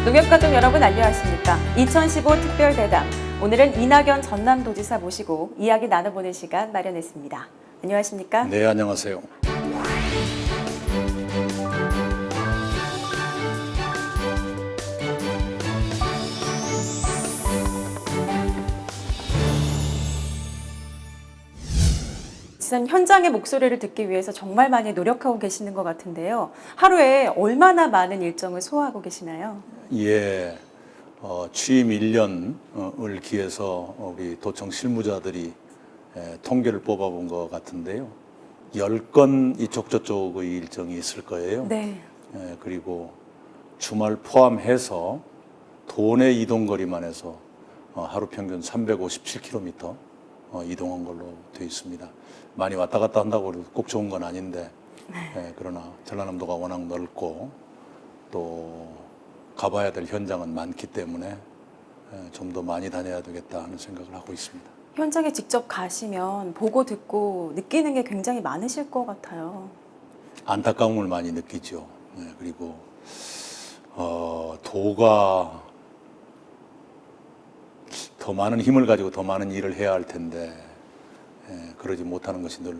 농협가족 여러분 안녕하십니까? 2015 특별대담. 오늘은 이낙연 전남도지사 모시고 이야기 나눠보는 시간 마련했습니다. 안녕하십니까? 네, 안녕하세요. 지금 현장의 목소리를 듣기 위해서 정말 많이 노력하고 계시는 것 같은데요. 하루에 얼마나 많은 일정을 소화하고 계시나요? 예, 취임 1년을 기해서 우리 도청 실무자들이 통계를 뽑아본 것 같은데요. 10건 이쪽 저쪽의 일정이 있을 거예요. 네. 그리고 주말 포함해서 도내 이동거리만 해서 하루 평균 357km 이동한 걸로 되어 있습니다. 많이 왔다 갔다 한다고 해도 꼭 좋은 건 아닌데, 그러나 전라남도가 워낙 넓고 또 가봐야 될 현장은 많기 때문에 좀 더 많이 다녀야 되겠다 하는 생각을 하고 있습니다. 현장에 직접 가시면 보고 듣고 느끼는 게 굉장히 많으실 것 같아요. 안타까움을 많이 느끼죠. 그리고 도가 더 많은 힘을 가지고 더 많은 일을 해야 할 텐데 그러지 못하는 것이 늘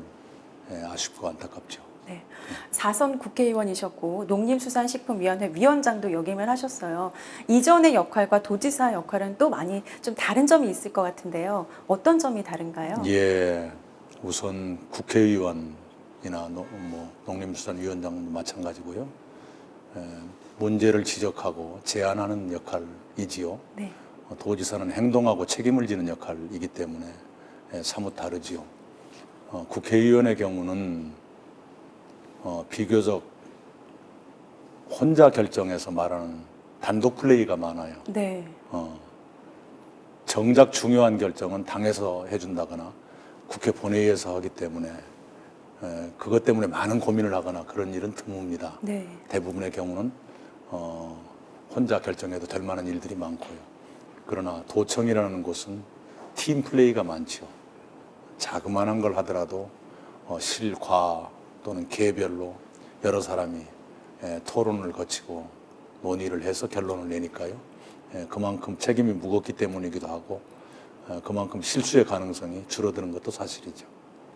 아쉽고 안타깝죠. 네. 4선 국회의원이셨고 농림수산식품위원회 위원장도 역임을 하셨어요. 이전의 역할과 도지사 역할은 또 많이 좀 다른 점이 있을 것 같은데요. 어떤 점이 다른가요? 예, 우선 국회의원이나 농림수산위원장도 마찬가지고요. 문제를 지적하고 제안하는 역할이지요. 네. 도지사는 행동하고 책임을 지는 역할이기 때문에 사뭇 다르지요. 국회의원의 경우는 비교적 혼자 결정해서 말하는 단독 플레이가 많아요. 네. 정작 중요한 결정은 당에서 해준다거나 국회 본회의에서 하기 때문에 그것 때문에 많은 고민을 하거나 그런 일은 드뭅니다. 네. 대부분의 경우는 혼자 결정해도 될 만한 일들이 많고요. 그러나 도청이라는 곳은 팀 플레이가 많죠. 자그마한 걸 하더라도 실과 또는 개별로 여러 사람이 토론을 거치고 논의를 해서 결론을 내니까요. 그만큼 책임이 무겁기 때문이기도 하고 그만큼 실수의 가능성이 줄어드는 것도 사실이죠.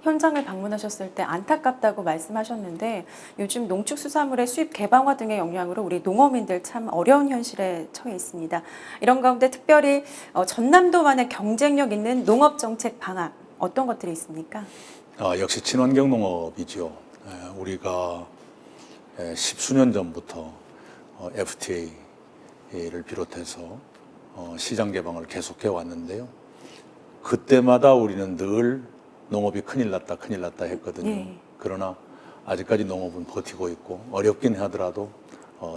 현장을 방문하셨을 때 안타깝다고 말씀하셨는데 요즘 농축수산물의 수입 개방화 등의 영향으로 우리 농어민들 참 어려운 현실에 처해 있습니다. 이런 가운데 특별히 전남도만의 경쟁력 있는 농업정책 방안 어떤 것들이 있습니까? 역시 친환경 농업이죠. 우리가 십수년 전부터 FTA를 비롯해서 시장 개방을 계속해 왔는데요. 그때마다 우리는 늘 농업이 큰일 났다 했거든요. 네. 그러나 아직까지 농업은 버티고 있고 어렵긴 하더라도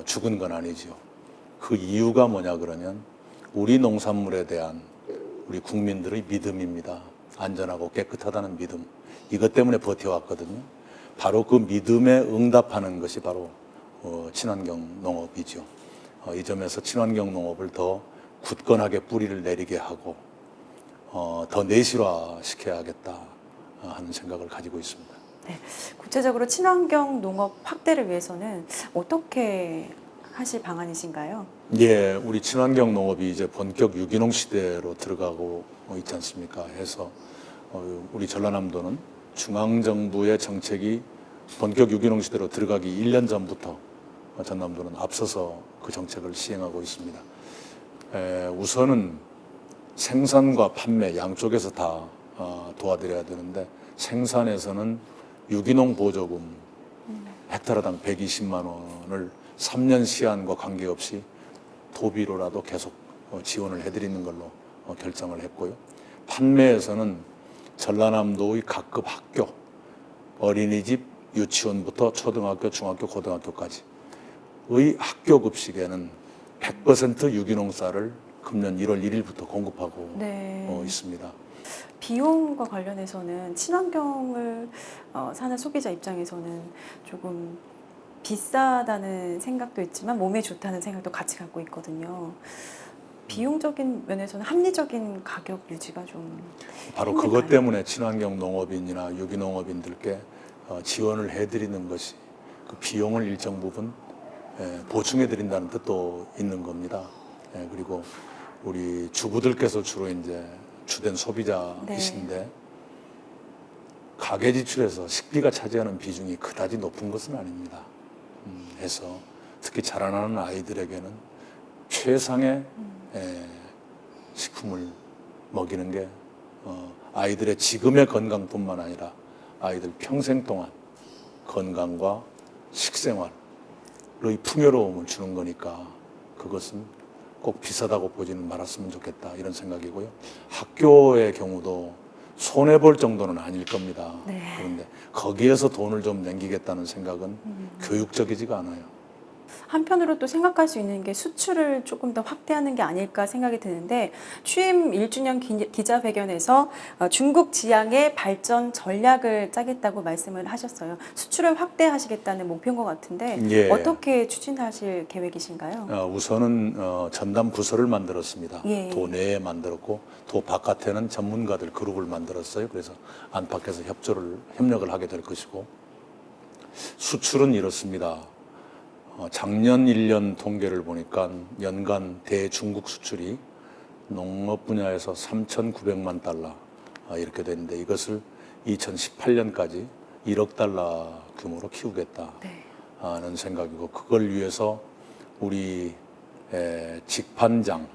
죽은 건 아니죠. 그 이유가 뭐냐 그러면 우리 농산물에 대한 우리 국민들의 믿음입니다. 안전하고 깨끗하다는 믿음. 이것 때문에 버텨왔거든요. 바로 그 믿음에 응답하는 것이 바로 친환경 농업이죠. 이 점에서 친환경 농업을 더 굳건하게 뿌리를 내리게 하고 더 내실화시켜야겠다 하는 생각을 가지고 있습니다. 네. 구체적으로 친환경 농업 확대를 위해서는 어떻게 하실 방안이신가요? 예, 우리 친환경 농업이 이제 본격 유기농 시대로 들어가고 있지 않습니까? 해서 우리 전라남도는 중앙정부의 정책이 본격 유기농 시대로 들어가기 1년 전부터 전남도는 앞서서 그 정책을 시행하고 있습니다. 우선은 생산과 판매 양쪽에서 다 도와드려야 되는데 생산에서는 유기농 보조금 헥타르당 120만 원을 3년 시한과 관계없이 도비로라도 계속 지원을 해드리는 걸로 결정을 했고요. 판매에서는 전라남도의 각급 학교, 어린이집, 유치원부터 초등학교, 중학교, 고등학교까지의 학교 급식에는 100% 유기농 쌀을 금년 1월 1일부터 공급하고 있습니다. 비용과 관련해서는 친환경을 사는 소비자 입장에서는 조금 비싸다는 생각도 있지만 몸에 좋다는 생각도 같이 갖고 있거든요. 비용적인 면에서는 합리적인 가격 유지가 좀 바로 그것 때문에 친환경 농업인이나 유기농업인들께 지원을 해드리는 것이 그 비용을 일정 부분 보충해 드린다는 뜻도 있는 겁니다. 그리고 우리 주부들께서 주로 이제 주된 소비자이신데 네. 가계 지출에서 식비가 차지하는 비중이 그다지 높은 것은 아닙니다. 해서 특히 자라나는 아이들에게는 최상의 식품을 먹이는 게 아이들의 지금의 건강뿐만 아니라 아이들 평생 동안 건강과 식생활의 풍요로움을 주는 거니까 그것은 꼭 비싸다고 보지는 말았으면 좋겠다 이런 생각이고요. 학교의 경우도 손해볼 정도는 아닐 겁니다. 네. 그런데 거기에서 돈을 좀 남기겠다는 생각은 교육적이지가 않아요. 한편으로 또 생각할 수 있는 게 수출을 조금 더 확대하는 게 아닐까 생각이 드는데 취임 1주년 기자회견에서 중국 지향의 발전 전략을 짜겠다고 말씀을 하셨어요. 수출을 확대하시겠다는 목표인 것 같은데 예. 어떻게 추진하실 계획이신가요? 우선은 전담 부서를 만들었습니다. 예. 도 내에 만들었고 도 바깥에는 전문가들 그룹을 만들었어요. 그래서 안팎에서 협력을 하게 될 것이고 수출은 이렇습니다. 작년 1년 통계를 보니까 연간 대중국 수출이 농업 분야에서 3,900만 달러 이렇게 되는데 이것을 2018년까지 1억 달러 규모로 키우겠다는 생각이고 그걸 위해서 우리 직판장을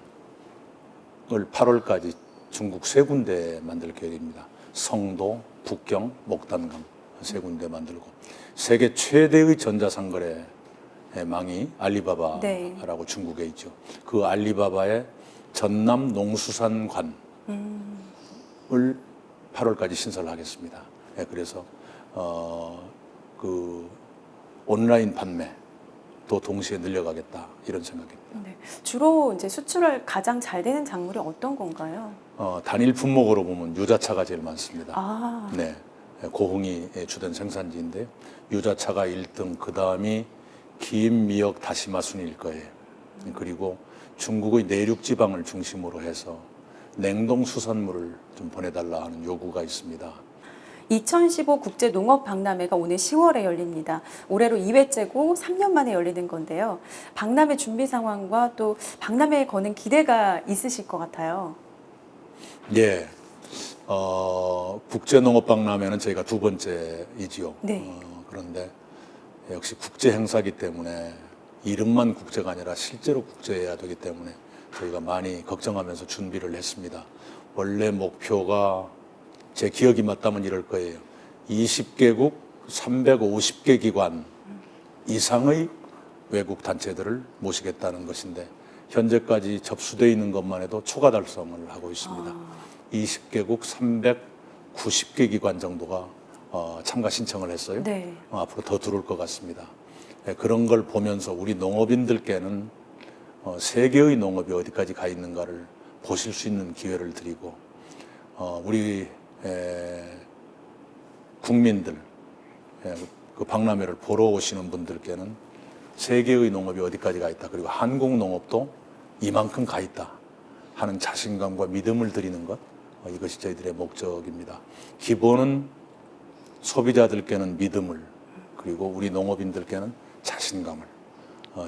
8월까지 중국 3군데 만들 계획입니다. 성도, 북경, 목단강 3군데 만들고 세계 최대의 전자상거래 망이 알리바바라고 네. 중국에 있죠. 그 알리바바의 전남 농수산관을 8월까지 신설하겠습니다. 그래서 그 온라인 판매도 동시에 늘려가겠다 이런 생각입니다. 네. 주로 이제 수출을 가장 잘 되는 작물이 어떤 건가요? 단일 품목으로 보면 유자차가 제일 많습니다. 아, 네, 고흥이 주된 생산지인데 유자차가 1등, 그 다음이 김, 미역, 다시마 순일 거예요. 그리고 중국의 내륙 지방을 중심으로 해서 냉동 수산물을 좀 보내달라 하는 요구가 있습니다. 2015 국제농업박람회가 오늘 10월에 열립니다. 올해로 2회째고 3년 만에 열리는 건데요. 박람회 준비 상황과 또 박람회에 거는 기대가 있으실 것 같아요. 예, 국제농업박람회는 저희가 2번째이지요. 네. 그런데 역시 국제 행사기 때문에 이름만 국제가 아니라 실제로 국제해야 되기 때문에 저희가 많이 걱정하면서 준비를 했습니다. 원래 목표가 제 기억이 맞다면 이럴 거예요. 20개국 350개 기관 이상의 외국 단체들을 모시겠다는 것인데 현재까지 접수되어 있는 것만 해도 초과 달성을 하고 있습니다. 20개국 390개 기관 정도가 참가 신청을 했어요. 네. 앞으로 더 들어올 것 같습니다. 그런 걸 보면서 우리 농업인들께는 세계의 농업이 어디까지 가 있는가를 보실 수 있는 기회를 드리고 우리 국민들 그 박람회를 보러 오시는 분들께는 세계의 농업이 어디까지 가 있다. 그리고 한국 농업도 이만큼 가 있다 하는 자신감과 믿음을 드리는 것 이것이 저희들의 목적입니다. 기본은 소비자들께는 믿음을 그리고 우리 농업인들께는 자신감을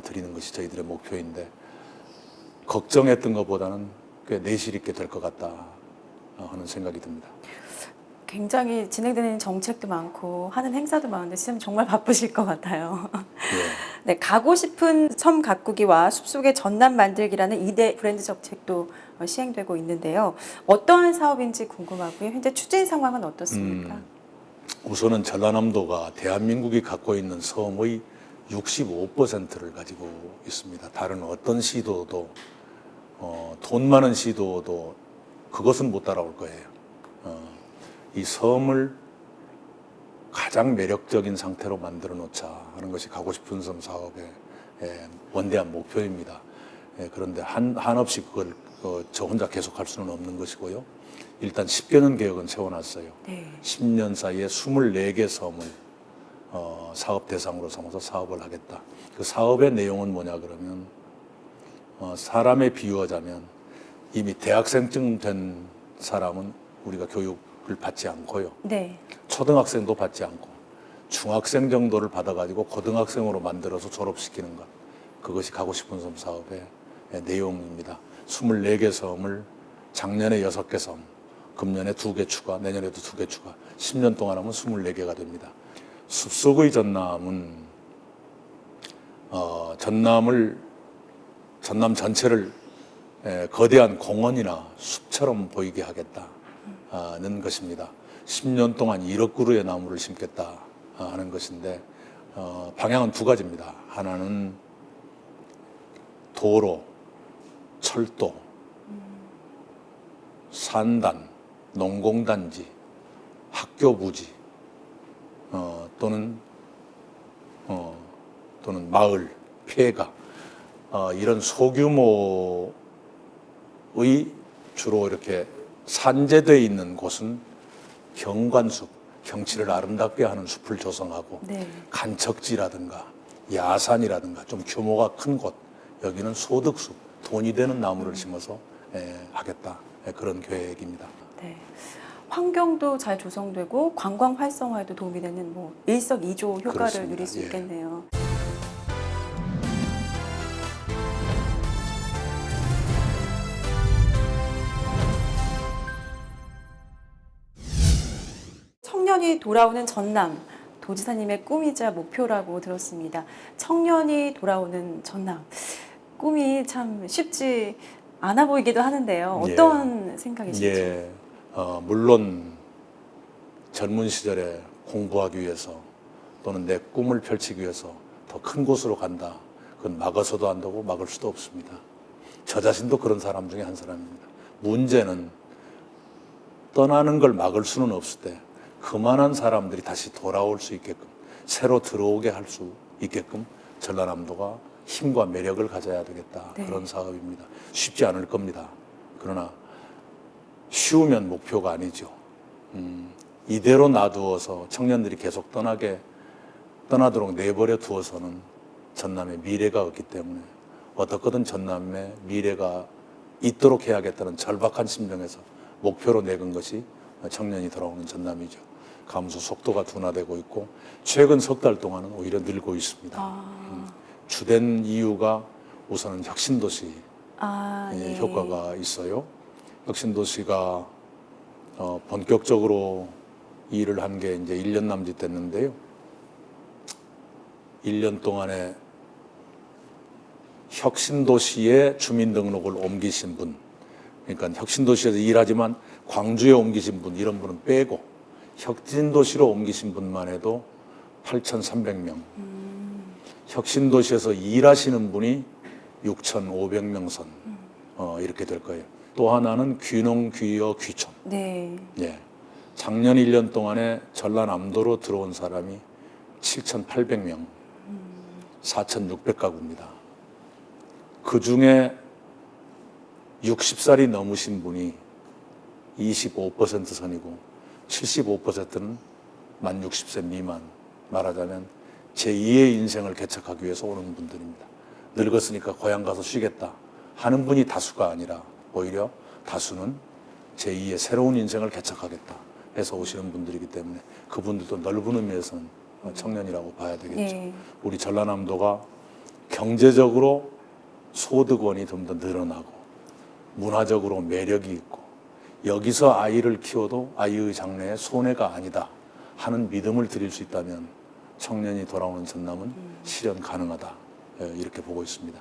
드리는 것이 저희들의 목표인데 걱정했던 것보다는 꽤 내실 있게 될 것 같다 하는 생각이 듭니다. 굉장히 진행되는 정책도 많고 하는 행사도 많은데 시장님 정말 바쁘실 것 같아요. 예. 네, 가고 싶은 섬 가꾸기와 숲속의 전남 만들기라는 2대 브랜드 정책도 시행되고 있는데요. 어떠한 사업인지 궁금하고요. 현재 추진 상황은 어떻습니까? 우선은 전라남도가 대한민국이 갖고 있는 섬의 65%를 가지고 있습니다. 다른 어떤 시도도 돈 많은 시도도 그것은 못 따라올 거예요. 이 섬을 가장 매력적인 상태로 만들어 놓자 하는 것이 가고 싶은 섬 사업의 원대한 목표입니다. 그런데 한없이 그걸 저 혼자 계속할 수는 없는 것이고요. 일단 10개년 계획은 세워놨어요. 네. 10년 사이에 24개 섬을 사업 대상으로 삼아서 사업을 하겠다. 그 사업의 내용은 뭐냐 그러면 사람에 비유하자면 이미 대학생쯤 된 사람은 우리가 교육을 받지 않고요. 네. 초등학생도 받지 않고 중학생 정도를 받아가지고 고등학생으로 만들어서 졸업시키는 것. 그것이 가고 싶은 섬 사업의 내용입니다. 24개 섬을 작년에 6개 섬, 금년에 2개 추가, 내년에도 2개 추가, 10년 동안 하면 24개가 됩니다. 숲속의 전남은 전남 전체를 거대한 공원이나 숲처럼 보이게 하겠다는 것입니다. 10년 동안 1억 그루의 나무를 심겠다 하는 것인데 방향은 두 가지입니다. 하나는 도로, 철도, 산단, 농공단지, 학교 부지 또는 마을, 폐가 이런 소규모의 주로 이렇게 산재되어 있는 곳은 경관숲, 경치를 아름답게 하는 숲을 조성하고 네. 간척지라든가 야산이라든가 좀 규모가 큰 곳, 여기는 소득숲, 돈이 되는 나무를 심어서 하겠다, 그런 계획입니다. 네. 환경도 잘 조성되고 관광 활성화에도 도움이 되는 뭐 일석이조 효과를 그렇습니다. 누릴 수 예. 있겠네요. 청년이 돌아오는 전남, 도지사님의 꿈이자 목표라고 들었습니다. 청년이 돌아오는 전남, 꿈이 참 쉽지 않아 보이기도 하는데요. 어떤 생각이신지? 예, 물론 젊은 시절에 공부하기 위해서 또는 내 꿈을 펼치기 위해서 더 큰 곳으로 간다. 그건 막아서도 안 되고 막을 수도 없습니다. 저 자신도 그런 사람 중에 한 사람입니다. 문제는 떠나는 걸 막을 수는 없을 때 그만한 사람들이 다시 돌아올 수 있게끔, 새로 들어오게 할 수 있게끔 전라남도가 힘과 매력을 가져야 되겠다. 네. 그런 사업입니다. 쉽지 않을 겁니다. 그러나 쉬우면 목표가 아니죠. 이대로 놔두어서 청년들이 계속 떠나도록 내버려 두어서는 전남의 미래가 없기 때문에 어떻게든 전남의 미래가 있도록 해야겠다는 절박한 심정에서 목표로 내건 것이 청년이 돌아오는 전남이죠. 감소 속도가 둔화되고 있고 최근 석 달 동안은 오히려 늘고 있습니다. 주된 이유가 우선은 혁신도시 네. 효과가 있어요. 혁신도시가 본격적으로 일을 한 게 이제 1년 남짓 됐는데요. 1년 동안에 혁신도시에 주민등록을 옮기신 분, 그러니까 혁신도시에서 일하지만 광주에 옮기신 분, 이런 분은 빼고 혁신도시로 옮기신 분만 해도 8,300명. 혁신도시에서 일하시는 분이 6,500명 선. 이렇게 될 거예요. 또 하나는 귀농, 귀여, 귀촌. 네. 예. 작년 1년 동안에 전라남도로 들어온 사람이 7,800명, 4,600가구입니다. 그 중에 60살이 넘으신 분이 25% 선이고 75%는 만 60세 미만, 말하자면 제2의 인생을 개척하기 위해서 오는 분들입니다. 늙었으니까 고향 가서 쉬겠다 하는 분이 다수가 아니라 오히려 다수는 제2의 새로운 인생을 개척하겠다 해서 오시는 분들이기 때문에 그분들도 넓은 의미에서는 청년이라고 봐야 되겠죠. 네. 우리 전라남도가 경제적으로 소득원이 좀 더 늘어나고 문화적으로 매력이 있고 여기서 아이를 키워도 아이의 장래에 손해가 아니다 하는 믿음을 드릴 수 있다면 청년이 돌아오는 전남은 실현 가능하다, 이렇게 보고 있습니다.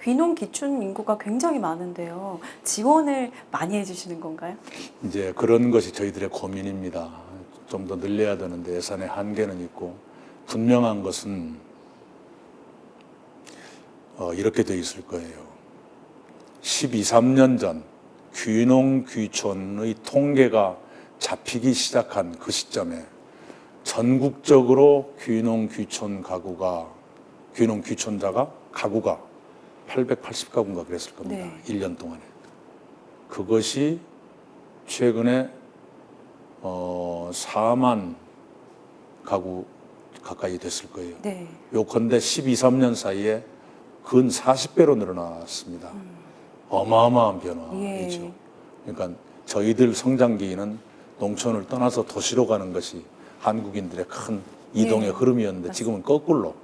귀농 귀촌 인구가 굉장히 많은데요. 지원을 많이 해주시는 건가요? 이제 그런 것이 저희들의 고민입니다. 좀 더 늘려야 되는데 예산의 한계는 있고 분명한 것은 이렇게 돼 있을 거예요. 12, 13년 전 귀농 귀촌의 통계가 잡히기 시작한 그 시점에 전국적으로 귀농 귀촌자가 880가구인가 그랬을 겁니다. 네. 1년 동안에. 그것이 최근에 4만 가구 가까이 됐을 거예요. 네. 요컨대 12, 13년 사이에 근 40배로 늘어났습니다. 어마어마한 변화이죠. 예. 그러니까 저희들 성장기는 농촌을 떠나서 도시로 가는 것이 한국인들의 큰 이동의 예. 흐름이었는데 지금은 거꾸로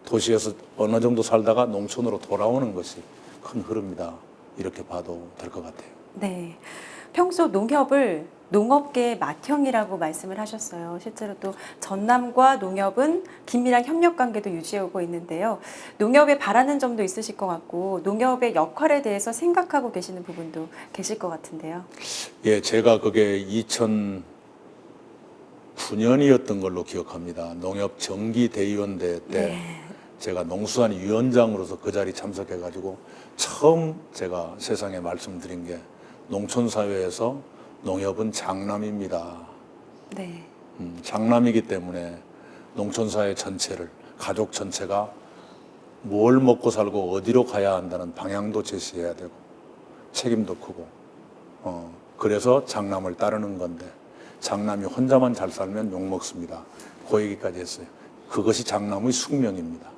도시에서 어느 정도 살다가 농촌으로 돌아오는 것이 큰 흐름이다. 이렇게 봐도 될 것 같아요. 네. 평소 농협을 농업계의 맏형이라고 말씀을 하셨어요. 실제로 또 전남과 농협은 긴밀한 협력 관계도 유지해오고 있는데요. 농협에 바라는 점도 있으실 것 같고 농협의 역할에 대해서 생각하고 계시는 부분도 계실 것 같은데요. 예, 제가 그게 2009년이었던 걸로 기억합니다. 농협 정기대의원대 때 네. 제가 농수산 위원장으로서 그 자리 참석해가지고 처음 제가 세상에 말씀드린 게 농촌사회에서 농협은 장남입니다. 네. 장남이기 때문에 농촌사회 전체를, 가족 전체가 뭘 먹고 살고 어디로 가야 한다는 방향도 제시해야 되고 책임도 크고 그래서 장남을 따르는 건데 장남이 혼자만 잘 살면 욕먹습니다. 그 얘기까지 했어요. 그것이 장남의 숙명입니다.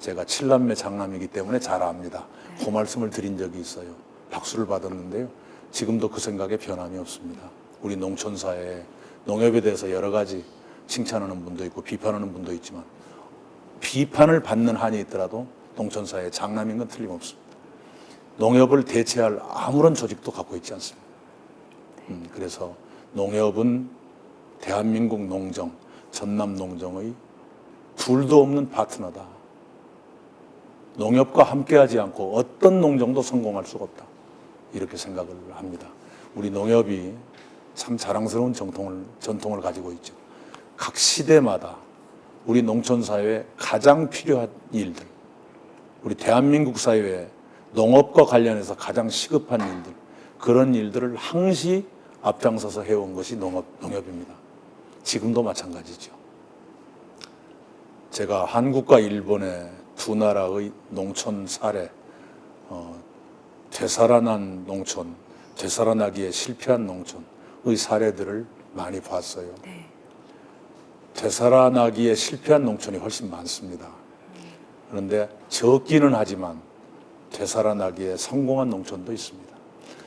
제가 7남매 장남이기 때문에 잘 압니다. 그 말씀을 드린 적이 있어요. 박수를 받았는데요. 지금도 그 생각에 변함이 없습니다. 우리 농촌사회에 농협에 대해서 여러 가지 칭찬하는 분도 있고 비판하는 분도 있지만 비판을 받는 한이 있더라도 농촌사회의 장남인 건 틀림없습니다. 농협을 대체할 아무런 조직도 갖고 있지 않습니다. 그래서 농협은 대한민국 농정, 전남 농정의 둘도 없는 파트너다. 농협과 함께하지 않고 어떤 농정도 성공할 수가 없다. 이렇게 생각을 합니다. 우리 농협이 참 자랑스러운 전통을 가지고 있죠. 각 시대마다 우리 농촌 사회에 가장 필요한 일들, 우리 대한민국 사회에 농업과 관련해서 가장 시급한 일들, 그런 일들을 항시 앞장서서 해온 것이 농협입니다. 지금도 마찬가지죠. 제가 한국과 일본의 두 나라의 농촌 사례, 되살아난 농촌, 되살아나기에 실패한 농촌의 사례들을 많이 봤어요. 네. 되살아나기에 실패한 농촌이 훨씬 많습니다. 그런데 적기는 하지만 되살아나기에 성공한 농촌도 있습니다.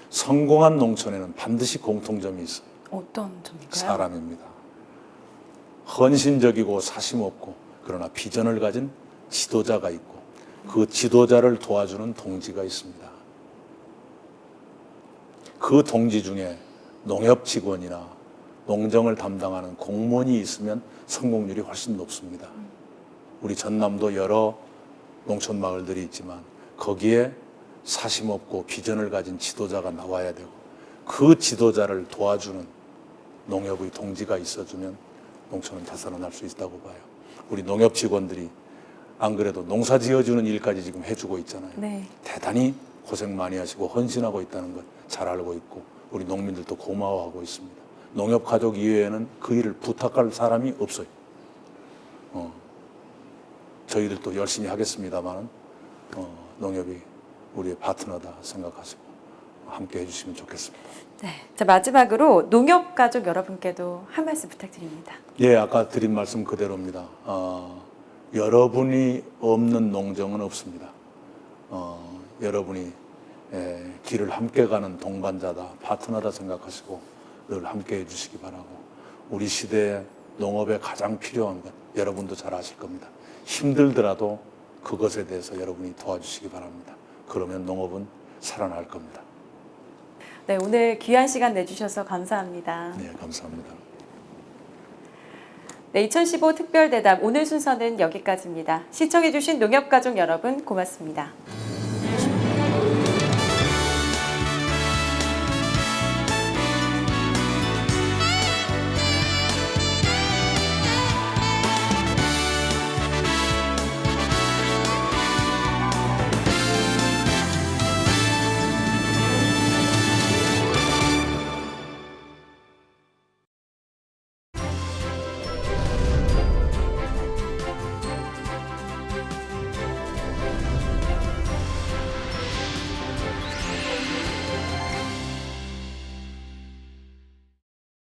성공한 농촌에는 반드시 공통점이 있어요. 어떤 점인가요? 사람입니다. 헌신적이고 사심 없고 그러나 비전을 가진 지도자가 있고 그 지도자를 도와주는 동지가 있습니다. 그 동지 중에 농협 직원이나 농정을 담당하는 공무원이 있으면 성공률이 훨씬 높습니다. 우리 전남도 여러 농촌 마을들이 있지만 거기에 사심 없고 비전을 가진 지도자가 나와야 되고 그 지도자를 도와주는 농협의 동지가 있어주면 농촌은 되살아날 수 있다고 봐요. 우리 농협 직원들이 안 그래도 농사 지어주는 일까지 지금 해주고 있잖아요. 네. 대단히 고생 많이 하시고 헌신하고 있다는 것 잘 알고 있고 우리 농민들도 고마워하고 있습니다. 농협 가족 이외에는 그 일을 부탁할 사람이 없어요. 저희들도 열심히 하겠습니다만 농협이 우리의 파트너다 생각하시고 함께 해주시면 좋겠습니다. 네. 자, 마지막으로 농협 가족 여러분께도 한 말씀 부탁드립니다. 예, 아까 드린 말씀 그대로입니다. 여러분이 없는 농정은 없습니다. 여러분이 길을 함께 가는 동반자다, 파트너다 생각하시고 늘 함께 해주시기 바라고 우리 시대에 농업에 가장 필요한 것 여러분도 잘 아실 겁니다. 힘들더라도 그것에 대해서 여러분이 도와주시기 바랍니다. 그러면 농업은 살아날 겁니다. 네, 오늘 귀한 시간 내주셔서 감사합니다. 네, 감사합니다. 네, 2015 특별대담 오늘 순서는 여기까지입니다. 시청해주신 농협가족 여러분 고맙습니다.